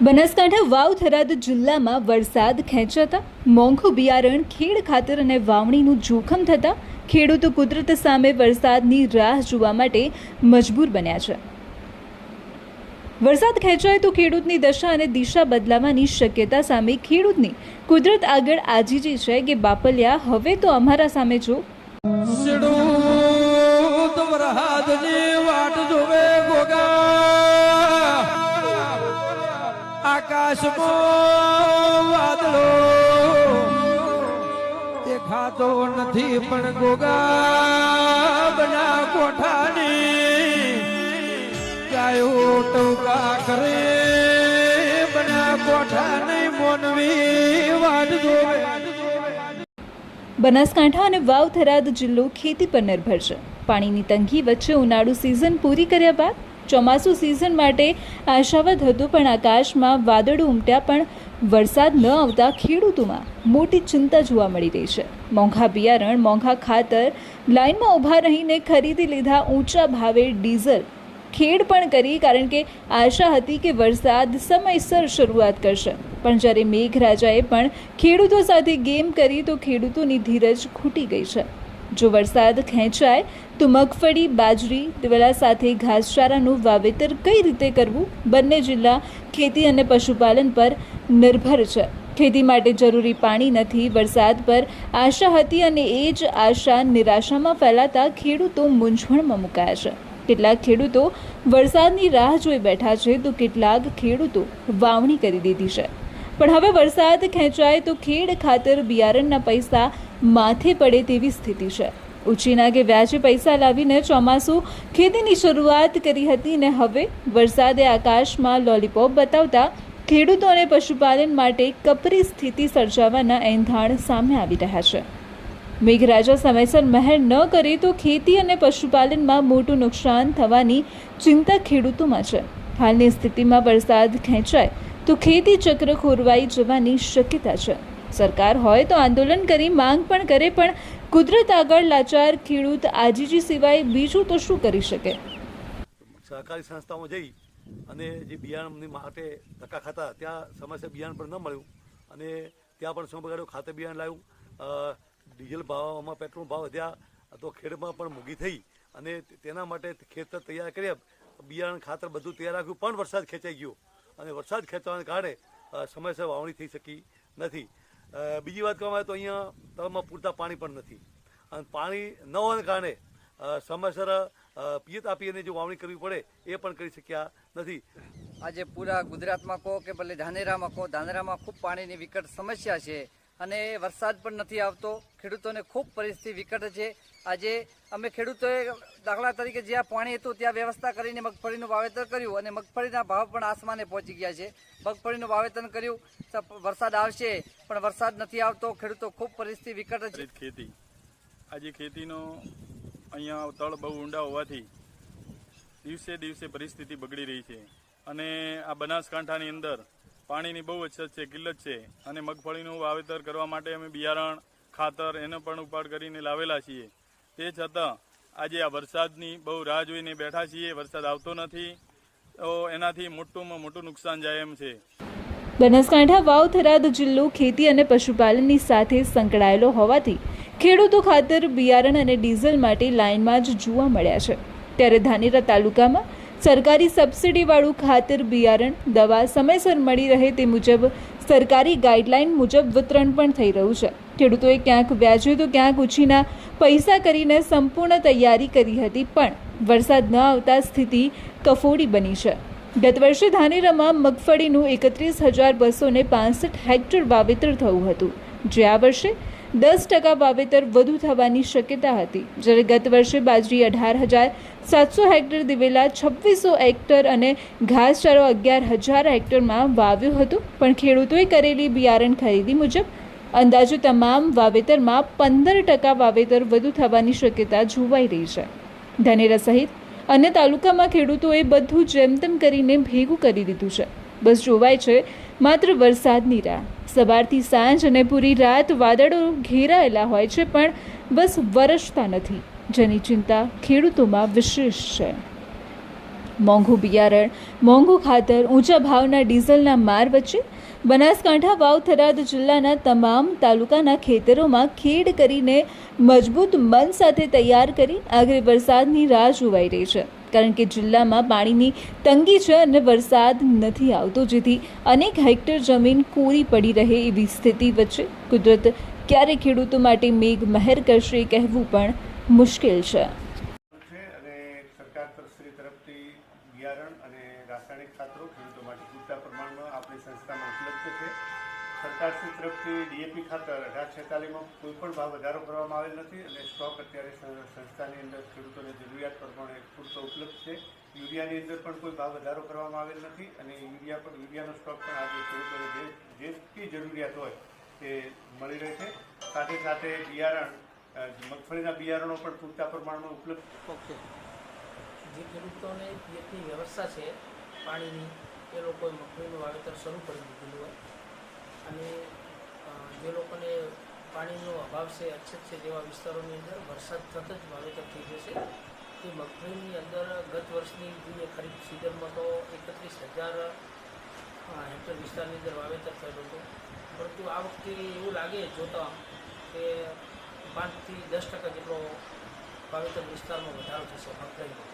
બનાસકાંઠા વાવ થરાદ જિલ્લામાં વરસાદ ખેંચાતા મોંઘું બિયારણ ખેડ ખાતર અને વાવણીનું જોખમ થતાં ખેડૂતો કુદરત સામે વરસાદની રાહ જોવા માટે મજબૂર બન્યા છે। વરસાદ ખેંચાય તો ખેડૂતની દશા અને દિશા બદલાવાની શક્યતા સામે ખેડૂતની કુદરત આગળ આજીજી છે કે બાપલિયા હવે તો અમારા સામે જો। આકાશમાં વાદળો દેખાતો નથી પણ ગોગા બના કોઠાની ગાયો ટોકા કરે બના કોઠાની મોનવી વાદ જોવે। બનાસકાંઠા અને વાવ થરાદ જિલ્લો ખેતી પર નિર્ભર છે। પાણીની તંગી વચ્ચે ઉનાળુ સિઝન પૂરી કર્યા બાદ ચોમાસું સિઝન માટે આશાવત હતું, પણ આકાશમાં વાદળો ઉમટ્યા પણ વરસાદ ન આવતા ખેડૂતોમાં મોટી ચિંતા જોવા મળી રહી છે। મોંઘા બિયારણ, મોંઘા ખાતર, લાઇનમાં ઊભા રહીને ખરીદી લીધા ઊંચા ભાવે ડીઝલ ખેડ પણ કરી, કારણ કે આશા હતી કે વરસાદ સમયસર શરૂઆત કરશે, પણ જ્યારે મેઘરાજાએ પણ ખેડૂતો સાથે ગેમ કરી તો ખેડૂતોની ધીરજ ખૂટી ગઈ છે। જો વરસાદ ખેંચાય તો મગફળી, બાજરી, દિવેલા સાથે ઘાસચારાનું વાવેતર કઈ રીતે કરવું, બંને જિલ્લા ખેતી અને પશુપાલન પર નિર્ભર છે। ખેતી માટે જરૂરી પાણી નથી, વરસાદ પર આશા હતી અને એ જ આશા નિરાશામાં ફેલાતા ખેડૂતો મૂંઝવણમાં મુકાયા છે। કેટલાક ખેડૂતો વરસાદની રાહ જોઈ બેઠા છે તો કેટલાક ખેડૂતો વાવણી કરી દીધી છે, પણ હવે વરસાદ ખેંચાય તો ખેડ ખાતર, બિયારણના પૈસા માથે પડે તેવી સ્થિતિ છે। ઉછીના કે વ્યાજે પૈસા લાવીને ચોમાસું ખેતીની શરૂઆત કરી હતી ને હવે વરસાદે આકાશમાં લોલીપોપ બતાવતા ખેડૂતો અને પશુપાલન માટે કપરી સ્થિતિ સર્જાવાના એંધાણ સામે આવી રહ્યા છે। મેઘરાજા સમયસર મહેર ન કરે તો ખેતી અને પશુપાલનમાં મોટું નુકસાન થવાની ચિંતા ખેડૂતોમાં છે। હાલની સ્થિતિમાં વરસાદ ખેંચાય તો ખેતી ચક્ર ખોરવાઈ જવાની શક્યતા છે। સરકાર હોય તો આંદોલન કરી માંગ પણ કરે, પણ કુદરત આગળ લાચાર ખેડૂત આજીજી સિવાય બીજું તો શું કરી શકે। સહકારી સંસ્થાઓમાં જઈ અને જે બિયારણની માટે ધક્કા ખાતા ત્યાં સમયસર બિયારણ પણ ન મળ્યું અને ત્યાં પણ શું બગાડ્યું, ખાતર બિયારણ લાવ્યું, ડીઝલ ભાવમાં પેટ્રોલ ભાવ વધ્યા તો ખેડમાં પણ મોંઘી થઈ અને તેના માટે ખેતર તૈયાર કર્યા, બિયારણ ખાતર બધું તૈયાર રાખ્યું, પણ વરસાદ ખેંચાઈ ગયો અને વરસાદ ખેંચવાને કારણે સમયસર વાવણી થઈ શકી નથી। બીજી વાત કરવામાં આવે તો અહીંયા તળમાં પૂરતા પાણી પણ નથી અને પાણી ન હોવાને કારણે સમયસર પિયત આપીને જો વાવણી કરવી પડે એ પણ કરી શક્યા નથી। આજે પૂરા ગુજરાતમાં કહો કે ભલે ધાનેરામાં કહો, ધાનેરામાં ખૂબ પાણીની વિકટ સમસ્યા છે અને વરસાદ પણ નથી આવતો, ખેડૂતોને ખૂબ પરિસ્થિતિ વિકટ છે। આજે અમે ખેડૂતોએ દાખલા તરીકે જ્યાં પાણી હતું ત્યાં વ્યવસ્થા કરીને મગફળીનું વાવેતર કર્યું અને મગફળીના ભાવ પણ આસમાને પહોંચી ગયા છે। મગફળીનું વાવેતર કર્યું, વરસાદ આવશે પણ વરસાદ નથી આવતો, ખેડૂતો ખૂબ પરિસ્થિતિ વિકટ છે। ખેતી આજે ખેતીનો અહીંયા તળ બહુ ઊંડા હોવાથી દિવસે દિવસે પરિસ્થિતિ બગડી રહી છે અને આ બનાસકાંઠાની અંદર પાણીની બહુ અછત છે, કિલ્લત છે અને મગફળીનું વાવેતર કરવા માટે અમે બિયારણ, ખાતર એનો પણ ઉપાડ કરીને લાવેલા છીએ। તે છતાં આજે આ વરસાદની બહુ રાહ જોઈને બેઠા છીએ, વરસાદ આવતો નથી તો એનાથી મોટુંમાં મોટું નુકસાન જાય એમ છે। બનાસકાંઠા વાવ થરાદ જિલ્લો ખેતી અને પશુપાલનની સાથે સંકળાયેલો હોવાથી ખેડૂતો ખાતર, બિયારણ અને ડીઝલ માટે લાઇનમાં જ જોવા મળ્યા છે, ત્યારે ધાનેરા તાલુકામાં સરકારી સબસિડીવાળું ખાતર, બિયારણ, દવા સમયસર મળી રહે તે મુજબ સરકારી ગાઈડલાઇન મુજબ વિતરણ પણ થઈ રહ્યું છે। ખેડૂતોએ ક્યાંક વ્યાજે તો ક્યાંક ઉછીના પૈસા કરીને સંપૂર્ણ તૈયારી કરી હતી, પણ વરસાદ ન આવતા સ્થિતિ કફોડી બની છે। ગત વર્ષે ધાનેરામાં મગફળીનું 31,265 હેક્ટર વાવેતર થયું હતું, જે આ વર્ષે 10% વાવેતર વધુ થવાની શક્યતા હતી, જ્યારે ગત વર્ષે બાજરી 18,700 હેક્ટર, દિવેલા 2,600 હેક્ટર અને ઘાસચારો 11,000 હેક્ટરમાં વાવ્યું હતું, પણ ખેડૂતોએ કરેલી બિયારણ ખરીદી મુજબ અંદાજો તમામ વાવેતરમાં 15% વાવેતર વધુ થવાની શક્યતા જોવાઈ રહી છે। ધાનેરા સહિત અન્ય તાલુકામાં ખેડૂતોએ બધું જેમ તેમ કરીને ભેગું કરી દીધું છે, બસ જોવાય છે માત્ર વરસાદની રાહ। સવારથી સાંજ અને પૂરી રાત વાદળો ઘેરાયેલા હોય છે, પણ બસ વરસતા નથી, જેની ચિંતા ખેડૂતોમાં વિશેષ છે। મોંઘું બિયારણ, મોંઘું ખાતર, ઊંચા ભાવના ડીઝલના માર વચ્ચે બનાસકાંઠા વાવ થરાદ જિલ્લાના તમામ તાલુકાના ખેતરોમાં ખેડ કરીને મજબૂત મન સાથે તૈયાર કરી આખરે વરસાદની રાહ જોવાઈ રહી છે, કારણ કે જિલ્લામાં પાણીની તંગી છે અને વરસાદ નથી આવતો, જેથી અનેક હેક્ટર જમીન કોરી પડી રહે એવી સ્થિતિ વચ્ચે કુદરત ક્યારે ખેડૂતો માટે મેઘ મહેર કરશે એ કહેવું પણ મુશ્કેલ છે. અને સરકાર તરફથી બિયારણ અને રાસાયણિક ખાતરો ખેડૂતો માટે પૂરતા પ્રમાણમાં આપણી સંસ્થામાં ઉપલબ્ધ છે. સરકારશ્રી તરફથી ડીએપી ખાતર 1846માં કોઈ પણ ભાવ વધારો કરવામાં આવેલ નથી અને સ્ટોક અત્યારે સંસ્થાની અંદર ખેડૂતોને જરૂરિયાત પ્રમાણે પૂરતો ઉપલબ્ધ છે. યુરિયાની અંદર પણ કોઈ ભાવ વધારો કરવામાં આવેલ નથી અને યુરિયાનો સ્ટોક પણ આજે ખેડૂતોને જેટલી જરૂરિયાત હોય તે મળી રહે છે. સાથે સાથે બિયારણ મગફળીના બિયારણો પણ પૂરતા પ્રમાણમાં ઉપલબ્ધ. ઓકે, જે ખેડૂતોને પિયતની વ્યવસ્થા છે પાણીની, એ લોકોએ મગફળીનું વાવેતર શરૂ કરી દીધેલું હોય અને જે લોકોને પાણીનો અભાવ છે, અછત છે જેવા વિસ્તારોની અંદર વરસાદ થત જ વાવેતર થઈ જશે. તે મગફળીની અંદર ગત વર્ષની જોઈએ ખરીફ સિઝનમાં તો 31,000 હેક્ટર વિસ્તારની અંદર વાવેતર થયેલું હતું, પરંતુ આ વખતે એવું લાગે જોતાં કે 5 થી 10% જેટલો વાવેતર વિસ્તારમાં વધારો થશે મગફળીનો.